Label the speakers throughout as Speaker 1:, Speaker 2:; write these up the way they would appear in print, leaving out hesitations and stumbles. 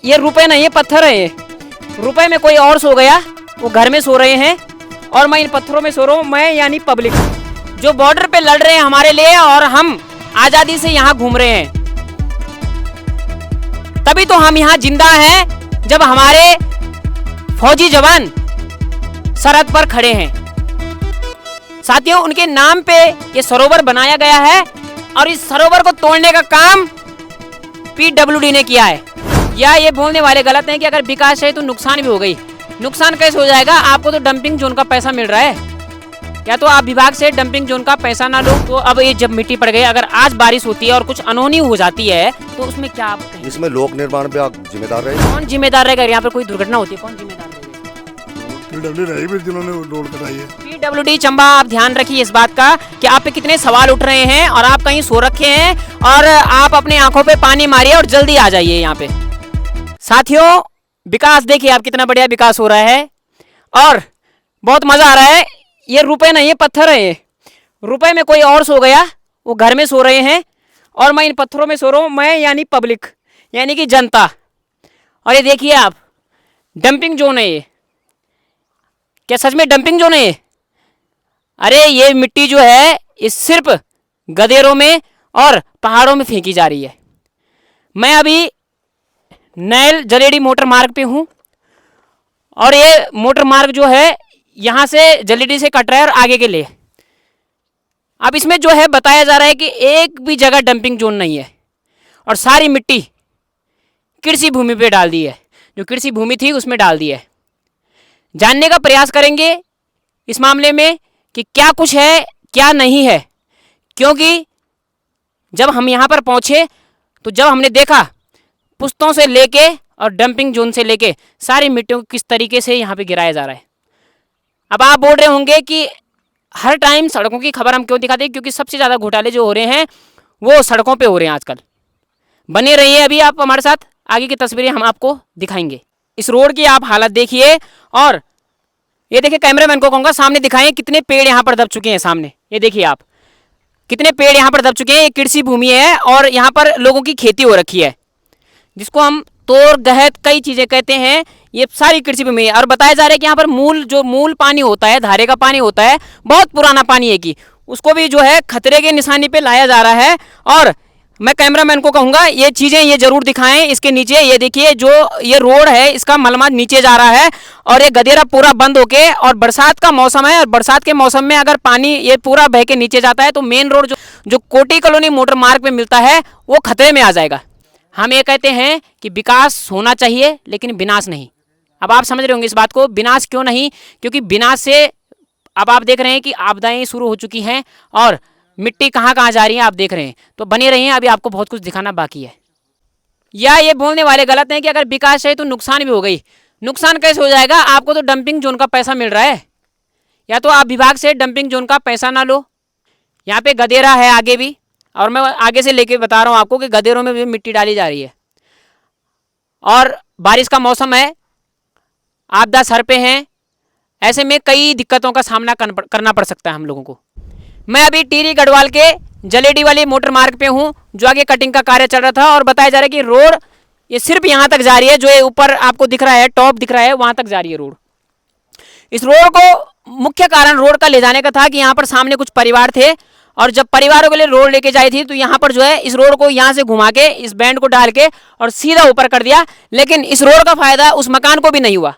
Speaker 1: ये रुपए नहीं, ये पत्थर है। ये रुपए में कोई और सो गया, वो घर में सो रहे हैं और मैं इन पत्थरों में सो रहा हूँ। मैं यानी पब्लिक जो बॉर्डर पे लड़ रहे हैं हमारे लिए, और हम आजादी से यहाँ घूम रहे हैं। तभी तो हम यहाँ जिंदा हैं जब हमारे फौजी जवान सरहद पर खड़े हैं। साथियों, उनके नाम पे ये सरोवर बनाया गया है और इस सरोवर को तोड़ने का काम पीडब्ल्यूडी ने किया है। या ये बोलने वाले गलत हैं कि अगर विकास है तो नुकसान भी हो गई। नुकसान कैसे हो जाएगा? आपको तो डंपिंग जोन का पैसा मिल रहा है। या तो आप विभाग से डंपिंग जोन का पैसा ना लो, तो अब ये जब मिट्टी पड़ गई, अगर आज बारिश होती है और कुछ अनहोनी हो जाती है तो उसमें क्या आप कहेंगे?
Speaker 2: इसमें लोक निर्माण पे आप जिम्मेदार रहे।
Speaker 1: कौन जिम्मेदार रहेगा? यहाँ पर कोई दुर्घटना होती है, कौन जिम्मेदार रहेगा?
Speaker 2: जिन्होंने रोड कटाई है।
Speaker 1: पीडब्ल्यूडी चंबा, आप ध्यान रखिए इस बात का कि आप पे कितने सवाल उठ रहे हैं और आप कहीं सो रखे हैं और आप अपनी आंखों पे पानी मारिए और जल्दी आ जाइए यहाँ पे। साथियों, विकास देखिए आप, कितना बढ़िया विकास हो रहा है और बहुत मजा आ रहा है। ये रुपए नहीं, ये पत्थर है। ये रुपए में कोई और सो गया, वो घर में सो रहे हैं और मैं इन पत्थरों में सो रहा हूँ। मैं यानी पब्लिक, यानी कि जनता। और ये देखिए आप, डंपिंग जोन है ये। क्या सच में डंपिंग जोन है ये? अरे ये मिट्टी जो है ये सिर्फ गदेरों में और पहाड़ों में फेंकी जा रही है। मैं अभी नैल जलेडी मोटर मार्ग पे हूँ और ये मोटर मार्ग जो है यहाँ से जलेडी से कट रहा है और आगे के लिए। अब इसमें जो है बताया जा रहा है कि एक भी जगह डंपिंग जोन नहीं है और सारी मिट्टी कृषि भूमि पे डाल दी है, जो कृषि भूमि थी उसमें डाल दी है। जानने का प्रयास करेंगे इस मामले में कि क्या कुछ है क्या नहीं है, क्योंकि जब हम यहाँ पर पहुँचे तो जब हमने देखा पुस्तों से लेके और डंपिंग जोन से लेके सारी मिट्टियों को किस तरीके से यहाँ पे गिराया जा रहा है। अब आप बोल रहे होंगे कि हर टाइम सड़कों की खबर हम क्यों दिखाते हैं? क्योंकि सबसे ज़्यादा घोटाले जो हो रहे हैं वो सड़कों पे हो रहे हैं आजकल। बने रहिए अभी आप हमारे साथ, आगे की तस्वीरें हम आपको दिखाएंगे। इस रोड की आप हालत देखिए और ये देखिए, कैमरामैन को कहूँगा सामने दिखाएं कितने पेड़ यहाँ पर दब चुके हैं। सामने ये देखिए आप, कितने पेड़ यहाँ पर दब चुके हैं। ये कृषि भूमि है और यहाँ पर लोगों की खेती हो रखी है, जिसको हम तोड़ गहत कई चीज़ें कहते हैं। ये सारी कृषि भूमि है और बताया जा रहा है कि यहाँ पर मूल पानी होता है, धारे का पानी होता है, बहुत पुराना पानी है कि उसको भी जो है खतरे के निशानी पे लाया जा रहा है। और मैं कैमरामैन को कहूँगा ये चीज़ें ये जरूर दिखाएं। इसके नीचे ये देखिए, जो ये रोड है इसका मलमा नीचे जा रहा है और ये गदेरा पूरा बंद होके, और बरसात का मौसम है और बरसात के मौसम में अगर पानी ये पूरा बह के नीचे जाता है तो मेन रोड जो कोटी कॉलोनी मोटर मार्ग पे मिलता है वो खतरे में आ जाएगा। हम ये कहते हैं कि विकास होना चाहिए लेकिन विनाश नहीं। अब आप समझ रहे होंगे इस बात को, विनाश क्यों नहीं? क्योंकि विनाश से अब आप देख रहे हैं कि आपदाएं शुरू हो चुकी हैं और मिट्टी कहाँ कहाँ जा रही है आप देख रहे हैं। तो बने रहिए, अभी आपको बहुत कुछ दिखाना बाकी है। या ये बोलने वाले गलत हैं कि अगर विकास है तो नुकसान भी हो गई। नुकसान कैसे हो जाएगा? आपको तो डंपिंग जोन का पैसा मिल रहा है। या तो आप विभाग से डंपिंग जोन का पैसा ना लो। यहाँ पे गदेरा है आगे भी, और मैं आगे से लेके बता रहा हूँ आपको कि गदेरों में भी मिट्टी डाली जा रही है और बारिश का मौसम है, आपदा सर पे हैं। ऐसे में कई दिक्कतों का सामना करना पड़ सकता है हम लोगों को। मैं अभी टिहरी गढ़वाल के जलेडी वाली मोटर मार्ग पे हूँ, जो आगे कटिंग का कार्य चल रहा था और बताया जा रहा है कि रोड ये सिर्फ यहाँ तक जा रही है, जो ये ऊपर आपको दिख रहा है, टॉप दिख रहा है, वहाँ तक जा रही है रोड। इस रोड को मुख्य कारण रोड का ले जाने का था कि यहाँ पर सामने कुछ परिवार थे और जब परिवारों के लिए रोड लेके जाई थी तो यहाँ पर जो है इस रोड को यहाँ से घुमा के इस बैंड को डाल के और सीधा ऊपर कर दिया। लेकिन इस रोड का फायदा उस मकान को भी नहीं हुआ।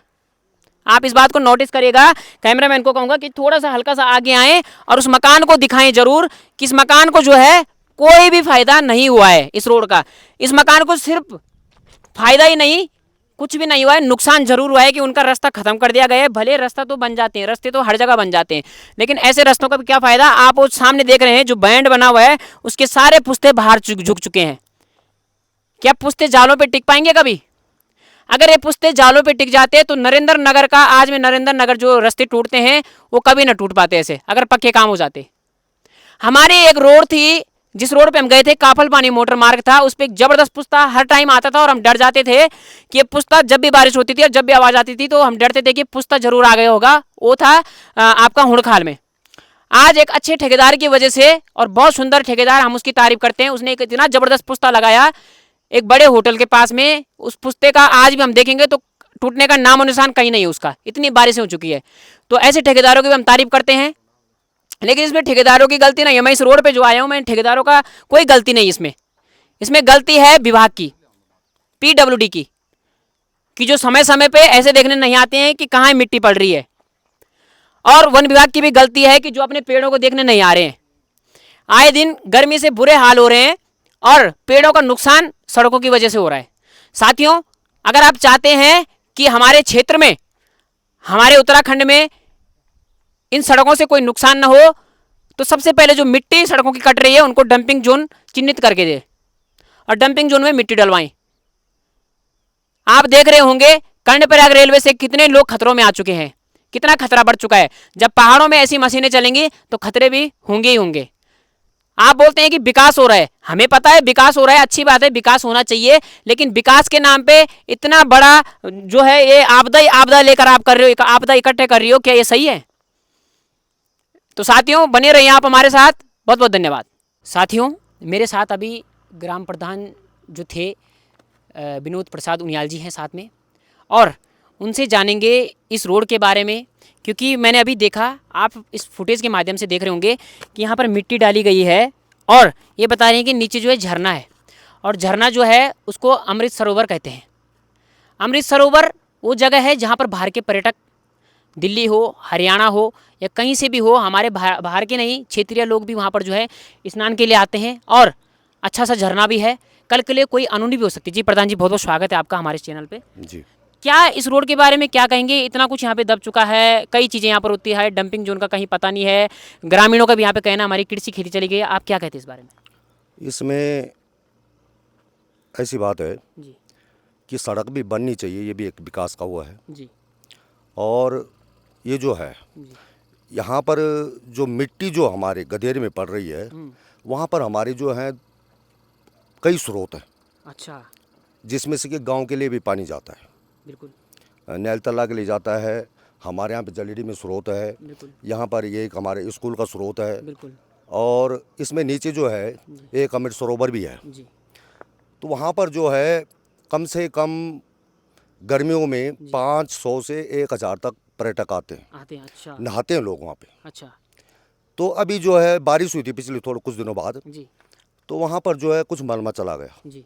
Speaker 1: आप इस बात को नोटिस करिएगा। कैमरामैन को कहूँगा कि थोड़ा सा हल्का सा आगे आएँ और उस मकान को दिखाएं जरूर कि इस मकान को जो है कोई भी फायदा नहीं हुआ है इस रोड का। इस मकान को सिर्फ फायदा ही नहीं, कुछ भी नहीं हुआ है, नुकसान जरूर हुआ है कि उनका रास्ता खत्म कर दिया गया है। भले रास्ता तो बन जाते हैं, रास्ते तो हर जगह बन जाते हैं, लेकिन ऐसे रास्तों का भी क्या फायदा? आप वो सामने देख रहे हैं जो बैंड बना हुआ है उसके सारे पुस्ते बाहर झुक चुके हैं। क्या पुस्ते जालों पे टिक पाएंगे कभी? अगर ये पुस्ते जालों पे टिक जाते तो नरेंद्र नगर का, आज में नरेंद्र नगर जो रास्ते टूटते हैं वो कभी ना टूट पाते ऐसे, अगर पक्के काम हो जाते। हमारी एक रोड थी जिस रोड पे हम गए थे, काफल पानी मोटर मार्ग था, उस पर एक जबरदस्त पुस्ता हर टाइम आता था और हम डर जाते थे कि ये पुस्ता जब भी बारिश होती थी और जब भी आवाज आती थी तो हम डरते थे कि पुस्ता जरूर आ गया होगा। वो था आपका हुड़खाल में। आज एक अच्छे ठेकेदार की वजह से, और बहुत सुंदर ठेकेदार, हम उसकी तारीफ करते हैं, उसने एक इतना जबरदस्त पुस्ता लगाया एक बड़े होटल के पास में उस पुस्ते का आज भी हम देखेंगे तो टूटने का नामो निशान कहीं नहीं है उसका, इतनी बारिशें हो चुकी है। तो ऐसे ठेकेदारों की भी हम तारीफ करते हैं, लेकिन इसमें ठेकेदारों की गलती नहीं है। मैं इस रोड पे जो आया हूँ, मैं ठेकेदारों का कोई गलती नहीं इसमें गलती है विभाग की, PWD की, कि जो समय समय पे ऐसे देखने नहीं आते हैं कि कहाँ मिट्टी पड़ रही है। और वन विभाग की भी गलती है कि जो अपने पेड़ों को देखने नहीं आ रहे हैं। आए दिन गर्मी से बुरे हाल हो रहे हैं और पेड़ों का नुकसान सड़कों की वजह से हो रहा है। साथियों, अगर आप चाहते हैं कि हमारे क्षेत्र में, हमारे उत्तराखंड में इन सड़कों से कोई नुकसान न हो, तो सबसे पहले जो मिट्टी सड़कों की कट रही है उनको डंपिंग जोन चिन्हित करके दे और डंपिंग जोन में मिट्टी डलवाएं। आप देख रहे होंगे कर्णप्रयाग रेलवे से कितने लोग खतरों में आ चुके हैं, कितना खतरा बढ़ चुका है। जब पहाड़ों में ऐसी मशीनें चलेंगी तो खतरे भी होंगे ही होंगे। आप बोलते हैं कि विकास हो रहा है, हमें पता है विकास हो रहा है, अच्छी बात है, विकास होना चाहिए, लेकिन विकास के नाम पे इतना बड़ा जो है ये आपदा लेकर आप कर रहे हो, आपदा इकट्ठे कर रही हो, क्या ये सही है? तो साथियों, बने रहिए आप हमारे साथ। बहुत बहुत धन्यवाद। साथियों, मेरे साथ अभी ग्राम प्रधान जो थे विनोद प्रसाद उनियाल जी हैं साथ में, और उनसे जानेंगे इस रोड के बारे में, क्योंकि मैंने अभी देखा, आप इस फुटेज के माध्यम से देख रहे होंगे कि यहाँ पर मिट्टी डाली गई है और ये बता रहे हैं कि नीचे जो है झरना है, और झरना जो है उसको अमृत सरोवर कहते हैं। अमृत सरोवर वो जगह है जहाँ पर बाहर के पर्यटक, दिल्ली हो, हरियाणा हो या कहीं से भी हो, हमारे बाहर के नहीं, क्षेत्रीय लोग भी वहाँ पर जो है स्नान के लिए आते हैं, और अच्छा सा झरना भी है। कल के लिए कोई अनहोनी भी हो सकती है। जी प्रधान जी, बहुत बहुत स्वागत है आपका हमारे चैनल पे।
Speaker 2: जी।
Speaker 1: क्या इस रोड के बारे में क्या कहेंगे? इतना कुछ यहाँ पे दब चुका है, कई चीज़ें यहाँ पर होती है, डंपिंग जोन का कहीं पता नहीं है, ग्रामीणों का भी यहाँ पे कहना हमारी कृषि खेती चली गई है, आप क्या कहते हैं इस बारे में?
Speaker 2: इसमें ऐसी बात है
Speaker 1: जी
Speaker 2: कि सड़क भी बननी चाहिए, ये भी एक विकास का हुआ है।
Speaker 1: जी
Speaker 2: और ये जो है
Speaker 1: जी
Speaker 2: यहाँ पर जो मिट्टी जो हमारे गधेरे में पड़ रही है, वहाँ पर हमारे जो हैं कई स्रोत हैं।
Speaker 1: अच्छा,
Speaker 2: जिसमें से कि गांव के लिए भी पानी जाता है,
Speaker 1: बिल्कुल
Speaker 2: नैलतला के लिए जाता है, हमारे यहाँ पे जलेडी में स्रोत है,
Speaker 1: बिल्कुल
Speaker 2: यहाँ पर ये एक हमारे स्कूल का स्रोत है,
Speaker 1: बिल्कुल।
Speaker 2: और इसमें नीचे जो है एक अमृत सरोवर भी है।
Speaker 1: जी
Speaker 2: तो वहाँ पर जो है कम से कम गर्मियों में 500 से 1000 तक पर्यटक आते हैं,
Speaker 1: अच्छा
Speaker 2: नहाते हैं लोग वहाँ पे।
Speaker 1: अच्छा
Speaker 2: तो अभी जो है बारिश हुई थी पिछले थोड़े कुछ दिनों बाद,
Speaker 1: जी
Speaker 2: तो वहाँ पर जो है कुछ मलबा चला गया।
Speaker 1: जी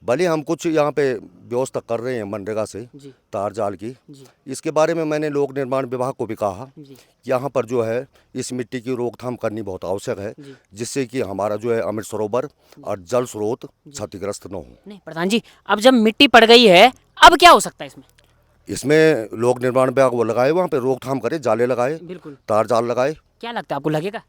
Speaker 2: भले हम कुछ यहाँ पे व्यवस्था कर रहे हैं मनरेगा से,
Speaker 1: जी
Speaker 2: तार जाल की,
Speaker 1: जी
Speaker 2: इसके बारे में मैंने लोक निर्माण विभाग को भी कहा
Speaker 1: जी
Speaker 2: कि यहाँ पर जो है इस मिट्टी की रोकथाम करनी बहुत आवश्यक है,
Speaker 1: जी।
Speaker 2: जिससे कि हमारा जो है अमृत सरोवर और जल स्रोत क्षतिग्रस्त न हो।
Speaker 1: नहीं प्रधान जी, अब जब मिट्टी पड़ गई है, अब क्या हो सकता है इसमें?
Speaker 2: इसमें लोक निर्माण विभाग वो लगाए, वहाँ पे रोकथाम करे, जाले लगाए,
Speaker 1: बिल्कुल।
Speaker 2: तार जाल लगाए।
Speaker 1: क्या लगता है आपको, लगेगा?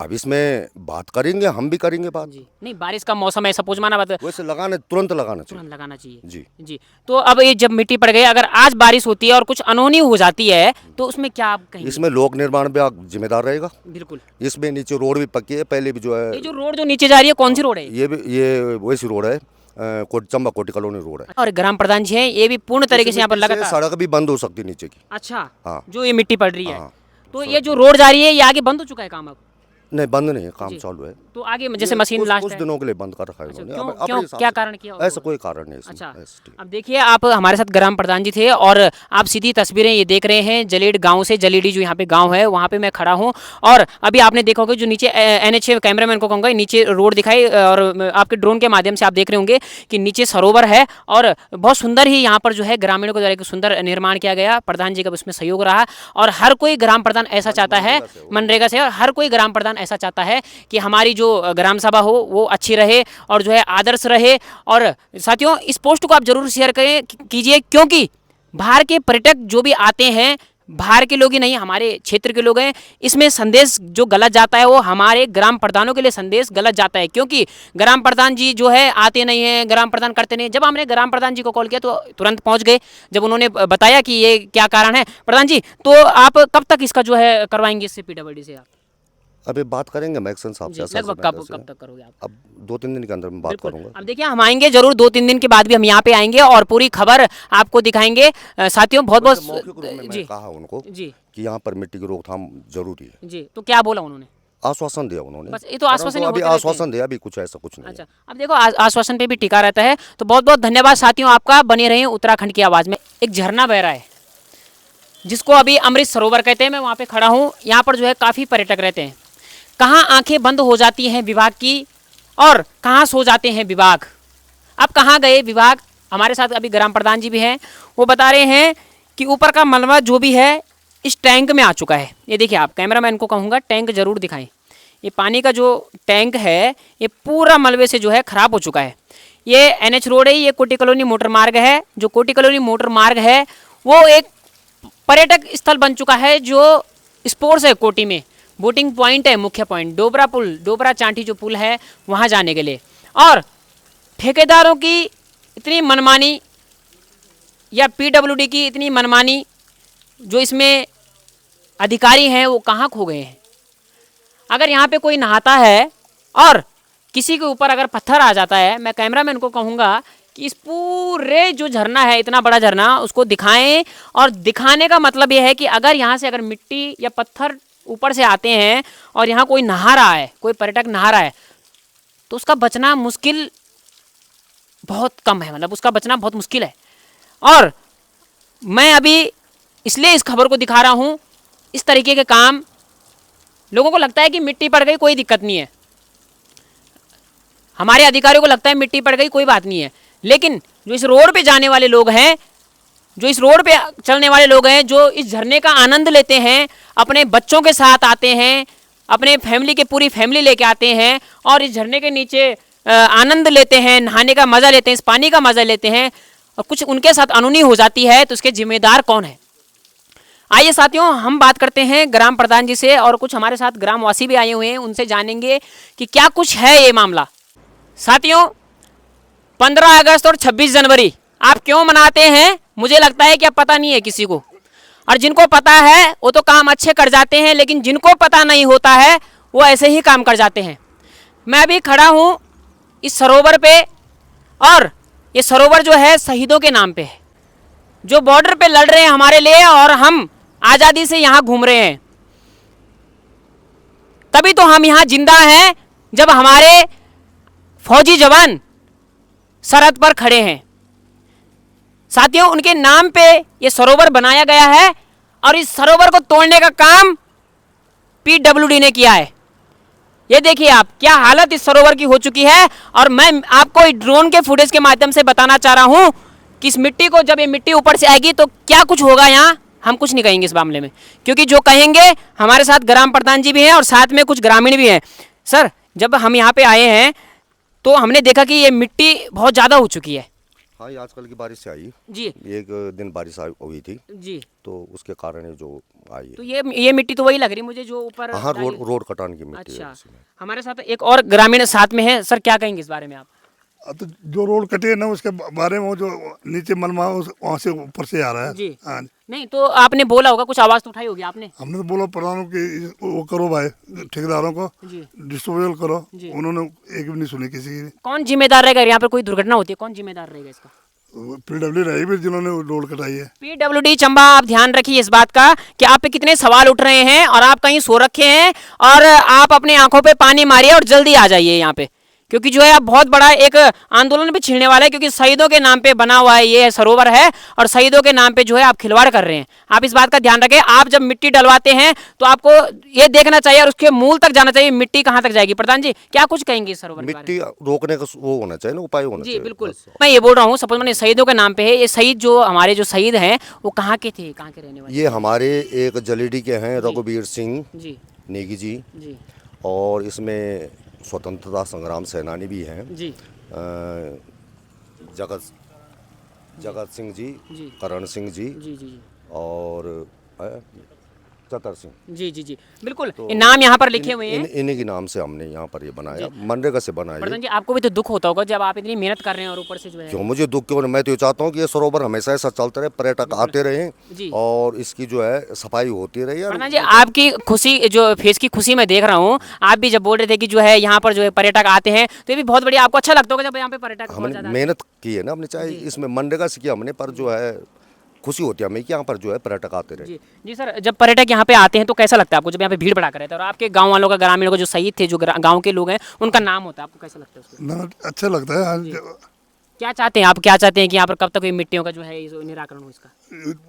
Speaker 2: अब इसमें बात करेंगे, हम भी करेंगे बात।
Speaker 1: जी नहीं, बारिश का मौसम है, सपोज माना बात,
Speaker 2: वैसे तुरंत लगाना चाहिए।
Speaker 1: तुरंत लगाना चाहिए।
Speaker 2: जी
Speaker 1: जी। तो अब ये जब मिट्टी पड़ गई, अगर आज बारिश होती है और कुछ अनहोनी हो जाती है, तो उसमें क्या आप कहेंगे?
Speaker 2: इसमें लोक निर्माण विभाग जिम्मेदार रहेगा।
Speaker 1: बिल्कुल।
Speaker 2: इसमें नीचे रोड भी पक्की है, पहले भी जो है।
Speaker 1: ये जो रोड जो नीचे जा रही है, कौन सी रोड है?
Speaker 2: ये वैसी रोड है, चंबा कोटी कॉलोनी रोड है।
Speaker 1: और ग्राम प्रधान जी हैं, ये भी पूर्ण तरीके से यहाँ पर लगातार
Speaker 2: सड़क भी बंद हो सकती है नीचे की।
Speaker 1: अच्छा,
Speaker 2: हाँ।
Speaker 1: जो ये मिट्टी पड़ रही है,
Speaker 2: हाँ।
Speaker 1: तो ये जो रोड जा रही है, ये आगे बंद हो चुका है काम अब?
Speaker 2: नहीं, बंद नहीं है, काम चालू है।
Speaker 1: तो आगे जैसे मशीन लास्ट
Speaker 2: कुछ दिनों के लिए बंद कर रखा है उन्होंने,
Speaker 1: क्यों
Speaker 2: अपने
Speaker 1: क्यों
Speaker 2: हिसाब
Speaker 1: क्या
Speaker 2: से।
Speaker 1: कारण किया?
Speaker 2: ऐसा कोई कारण नहीं।
Speaker 1: अच्छा,
Speaker 2: ठीक।
Speaker 1: अब देखिए, आप हमारे साथ ग्राम प्रधान जी थे और आप सीधी तस्वीरें ये देख रहे हैं जलेड गांव से। जलेडी जो यहाँ पे गांव है, वहाँ पे मैं खड़ा हूँ, और अभी आपने देखा होगा जो नीचे NH कैमरामैन को कहूँगा, नीचे रोड दिखाई, और आपके ड्रोन के माध्यम से आप देख रहे होंगे कि नीचे सरोवर है, और बहुत सुंदर ही यहाँ पर जो है ग्रामीणों के द्वारा एक सुंदर निर्माण किया गया। प्रधान जी का उसमें सहयोग रहा, और हर कोई ग्राम प्रधान ऐसा चाहता है, मनरेगा से, और हर कोई ग्राम प्रधान ऐसा चाहता है कि हमारी जो ग्राम सभा हो वो अच्छी रहे और जो है आदर्श रहे। और साथियों, इस पोस्ट को आप जरूर शेयर करें कीजिए, क्योंकि बाहर के पर्यटक जो भी आते हैं, बाहर के लोग ही नहीं, हमारे क्षेत्र के लोग हैं, इसमें संदेश जो गलत जाता है वो हमारे ग्राम प्रधानों के लिए संदेश गलत जाता है, क्योंकि ग्राम प्रधान जी जो है आते नहीं हैं, ग्राम प्रधान करते नहीं। जब हमने ग्राम प्रधान जी को कॉल किया तो तुरंत पहुंच गए, जब उन्होंने बताया कि ये क्या कारण है। प्रधान जी, तो आप कब तक इसका जो है करवाएंगे इससे PWD से? आप
Speaker 2: अभी बात करेंगे मैक्सन साहब से।
Speaker 1: लगभग कब तक करोगे आप?
Speaker 2: अब 2-3 दिन के अंदर मैं बात करूंगा।
Speaker 1: अब देखिए, हम आएंगे जरूर, 2-3 दिन के बाद भी हम यहाँ पे आएंगे और पूरी खबर आपको दिखाएंगे। साथियों, बहुत बहुत
Speaker 2: मौखिक रूप में मैंने कहा उनको
Speaker 1: जी
Speaker 2: कि यहाँ पर मिट्टी की रोकथाम जरूरी है।
Speaker 1: जी। तो क्या बोला उन्होंने?
Speaker 2: आश्वासन दिया उन्होंने,
Speaker 1: बस ये तो आश्वासन ही
Speaker 2: अभी
Speaker 1: होते रहते हैं।
Speaker 2: आश्वासन दिया, अभी कुछ ऐसा कुछ नहीं
Speaker 1: अच्छा, अब देखो आश्वासन पे भी टिका रहता है। तो बहुत बहुत धन्यवाद साथियों आपका, बने रहे उत्तराखंड की आवाज़ में। एक झरना बह रहा है जिसको अभी अमृत सरोवर कहते हैं। मैं वहाँ पे खड़ा हूँ, यहाँ पर जो है काफ़ी पर्यटक रहते हैं। कहाँ आंखें बंद हो जाती हैं विभाग की और कहाँ सो जाते हैं विभाग। अब कहाँ गए विभाग? हमारे साथ अभी ग्राम प्रधान जी भी हैं, वो बता रहे हैं कि ऊपर का मलबा जो भी है इस टैंक में आ चुका है। ये देखिए, आप कैमरामैन को कहूँगा टैंक जरूर दिखाएं। ये पानी का जो टैंक है ये पूरा मलबे से जो है खराब हो चुका है। ये NH रोड है, ये कोटी कॉलोनी मोटर मार्ग है। जो कोटी कॉलोनी मोटर मार्ग है वो एक पर्यटक स्थल बन चुका है। जो स्पोर्ट्स है कोटी में, बोटिंग पॉइंट है, मुख्य पॉइंट डोबरा पुल, डोबरा चांठी जो पुल है वहाँ जाने के लिए। और ठेकेदारों की इतनी मनमानी या PWD की इतनी मनमानी, जो इसमें अधिकारी हैं वो कहाँ खो गए हैं। अगर यहाँ पे कोई नहाता है और किसी के ऊपर अगर पत्थर आ जाता है, मैं कैमरामैन को कहूँगा कि इस पूरे जो झरना है, इतना बड़ा झरना, उसको दिखाएं। और दिखाने का मतलब ये है कि अगर यहाँ से अगर मिट्टी या पत्थर ऊपर से आते हैं और यहाँ कोई नहा रहा है, कोई पर्यटक नहा रहा है, तो उसका बचना मुश्किल बहुत कम है, मतलब उसका बचना बहुत मुश्किल है। और मैं अभी इसलिए इस खबर को दिखा रहा हूँ। इस तरीके के काम, लोगों को लगता है कि मिट्टी पड़ गई कोई दिक्कत नहीं है, हमारे अधिकारियों को लगता है मिट्टी पड़ गई कोई बात नहीं है, लेकिन जो इस रोड पे जाने वाले लोग हैं, जो इस रोड पे चलने वाले लोग हैं, जो इस झरने का आनंद लेते हैं, अपने बच्चों के साथ आते हैं, अपने फैमिली के पूरी फैमिली लेके आते हैं और इस झरने के नीचे आनंद लेते हैं, नहाने का मज़ा लेते हैं, इस पानी का मज़ा लेते हैं, और कुछ उनके साथ अनहोनी हो जाती है, तो उसके जिम्मेदार कौन है? आइए साथियों, हम बात करते हैं ग्राम प्रधान जी से, और कुछ हमारे साथ ग्रामवासी भी आए हुए हैं, उनसे जानेंगे कि क्या कुछ है ये मामला। साथियों, 15 अगस्त और 26 जनवरी आप क्यों मनाते हैं? मुझे लगता है कि अब पता नहीं है किसी को, और जिनको पता है वो तो काम अच्छे कर जाते हैं, लेकिन जिनको पता नहीं होता है वो ऐसे ही काम कर जाते हैं। मैं अभी खड़ा हूँ इस सरोवर पे, और ये सरोवर जो है शहीदों के नाम पे है, जो बॉर्डर पे लड़ रहे हैं हमारे लिए, और हम आज़ादी से यहाँ घूम रहे हैं। तभी तो हम यहाँ जिंदा हैं जब हमारे फौजी जवान सरहद पर खड़े हैं। साथियों, उनके नाम पे ये सरोवर बनाया गया है, और इस सरोवर को तोड़ने का काम PWD ने किया है। ये देखिए आप, क्या हालत इस सरोवर की हो चुकी है। और मैं आपको ड्रोन के फुटेज के माध्यम से बताना चाह रहा हूँ कि इस मिट्टी को, जब ये मिट्टी ऊपर से आएगी तो क्या कुछ होगा यहाँ, हम कुछ नहीं कहेंगे इस मामले में, क्योंकि जो कहेंगे, हमारे साथ ग्राम प्रधान जी भी हैं और साथ में कुछ ग्रामीण भी हैं। सर, जब हम यहाँ पे आए हैं तो हमने देखा कि ये मिट्टी बहुत ज़्यादा हो चुकी है।
Speaker 2: हाँ, ये आजकल की बारिश से आई
Speaker 1: जी,
Speaker 2: एक दिन बारिश हुई थी
Speaker 1: जी,
Speaker 2: तो उसके कारण ये जो आई है।
Speaker 1: तो ये मिट्टी तो वही लग रही मुझे जो ऊपर।
Speaker 2: हाँ, रोड कटान की मिट्टी है
Speaker 1: अच्छा,
Speaker 2: इसमें।
Speaker 1: हमारे साथ एक और ग्रामीण साथ में है। सर, क्या कहेंगे इस बारे में आप?
Speaker 3: तो जो रोड कटे है ना, उसके बारे में वो जो नीचे मलमा वहाँ से ऊपर से आ रहा है।
Speaker 1: जी।
Speaker 3: हाँ,
Speaker 1: नहीं तो आपने बोला होगा, कुछ आवाज़ तो उठाई होगी आपने।
Speaker 3: हमने तो बोला प्रधानों की वो करो भाई, ठेकेदारों को
Speaker 1: जी,
Speaker 3: डिस्पोजल करो,
Speaker 1: जी।
Speaker 3: उन्होंने एक भी नहीं सुनी किसी की।
Speaker 1: कौन जिम्मेदार रहेगा? यहाँ पर कोई दुर्घटना होती है, कौन जिम्मेदार रहेगा इसका?
Speaker 3: PWD रही भी जिन्होंने वो रोड कटाई है।
Speaker 1: PWD चंबा, आप ध्यान रखिए इस बात का कि आप पे कितने सवाल उठ रहे हैं, और आप कहीं सो रखे हैं, और आप अपने आंखों पे पानी मारिए और जल्दी आ जाइए यहाँ पे, क्योंकि जो है अब बहुत बड़ा एक आंदोलन भी छिड़ने वाला है, क्योंकि शहीदों के नाम पे बना हुआ है ये सरोवर है, और शहीदों के नाम पे जो है आप खिलवाड़ कर रहे हैं। आप इस बात का ध्यान रखें। आप जब मिट्टी डलवाते हैं तो आपको ये देखना चाहिए और उसके मूल तक जाना चाहिए, मिट्टी कहाँ तक जाएगी। प्रधान जी, क्या कुछ कहेंगे इस सरोवर के बारे में?
Speaker 2: मिट्टी रोकने का वो होना चाहिए ना, उपाय होना
Speaker 1: जी
Speaker 2: चाहिए।
Speaker 1: बिल्कुल।
Speaker 2: बस।
Speaker 1: मैं ये बोल रहा हूँ, सपोज मैंने शहीदों के नाम पे है, ये शहीद जो हमारे जो शहीद हैं वो कहाँ के थे, कहाँ के रहने वाले?
Speaker 2: ये हमारे एक जलेडी के हैं, रघुवीर सिंह
Speaker 1: जी,
Speaker 2: नेगी जी,
Speaker 1: जी,
Speaker 2: और इसमें स्वतंत्रता संग्राम सेनानी भी हैं,
Speaker 1: जी,
Speaker 2: जगत सिंह जी,
Speaker 1: जी,
Speaker 2: करण सिंह जी,
Speaker 1: जी, जी,
Speaker 2: और चतर सिंह।
Speaker 1: जी, जी, जी, बिल्कुल।
Speaker 2: तो
Speaker 1: ये नाम यहाँ पर लिखे हुए हैं।
Speaker 2: इन्हीं के नाम से हमने यहाँ पर ये बनाया, मनरेगा से बनाया।
Speaker 1: प्रधान जी, आपको भी तो दुख होता होगा जब आप इतनी मेहनत कर रहे हैं और ऊपर से जो है।
Speaker 2: क्यों मुझे दुख क्यों नहीं? मैं तो ये चाहता हूँ कि ये सरोवर हमेशा ऐसा चलते रहे, पर्यटक आते
Speaker 1: जी।
Speaker 2: रहें और इसकी जो है सफाई होती रहे।
Speaker 1: प्रधान जी, आपकी खुशी, जो फेस की खुशी मैं देख रहा हूँ, आप भी जब बोल रहे थे कि जो है यहाँ पर जो है पर्यटक आते हैं, तो ये भी बहुत बढ़िया, आपको अच्छा लगता होगा जब यहाँ पे पर्यटक बहुत
Speaker 2: हमने
Speaker 1: ज़्यादा
Speaker 2: मेहनत की है ना, हमने चाहे इसमें मनरेगा से किया हमने, पर जो है खुशी होती है हमें कि यहाँ पर जो है पर्यटक आते रहे।
Speaker 1: जी जी सर, जब पर्यटक यहाँ पे आते हैं तो कैसा लगता है आपको, जब यहाँ पे भीड़ भड़ाका रहता है और आपके गांव वालों का, ग्रामीणों का, जो शहीद थे, जो गांव के लोग हैं, उनका नाम होता है, आपको कैसा लगता है उसके?
Speaker 3: ना अच्छा लगता है।
Speaker 1: क्या चाहते हैं आप, क्या चाहते हैं कि यहाँ पर कब तक ये मिट्टियों का जो है ये जो निराकरण हो इसका?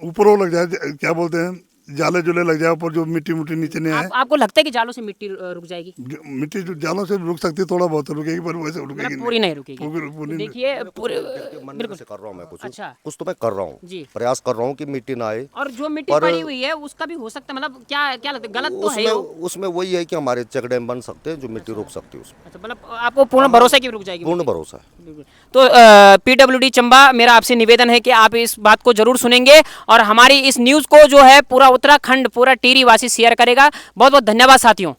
Speaker 3: ऊपर वो लग जाए, क्या बोलते हैं, जाले जुले लग जाए ऊपर, जो मिट्टी मुट्टी नीचे नहीं आए।
Speaker 1: आपको लगता है कि जालों से मिट्टी रुक जाएगी?
Speaker 3: मिट्टी जो जालों से रुक सकती है, थोड़ा बहुत रुकेगी, पर वैसे रुकेगी
Speaker 1: मतलब पूरी नहीं रुकेगी?
Speaker 3: पूरी नहीं।
Speaker 1: देखिए पूरे
Speaker 2: बिल्कुल से कर रहा हूँ मैं कुछ।
Speaker 1: अच्छा।
Speaker 2: कुछ तो मैं कर रहा
Speaker 1: जी।
Speaker 2: हूँ, प्रयास कर रहा हूँ कि मिट्टी ना आए।
Speaker 1: और जो मिट्टी
Speaker 2: पर-
Speaker 1: पड़ी हुई है उसका भी हो सकता है, मतलब क्या क्या लगता है, गलत तो है
Speaker 2: उसमें
Speaker 1: वो?
Speaker 2: उसमें वही है कि हमारे चेक डैम बन सकते हैं जो मिट्टी रोक सकती है उसमें।
Speaker 1: अच्छा, मतलब आपको पूर्ण भरोसा है कि रुक जाएगी?
Speaker 2: पूर्ण भरोसा है।
Speaker 1: बिल्कुल। तो PWD चंबा, मेरा आपसे निवेदन है कि आप इस बात को जरूर सुनेंगे और हमारी इस न्यूज़ को जो है पूरा उत्तराखंड, पूरा टिहरी वासी शेयर करेगा। बहुत बहुत धन्यवाद साथियों।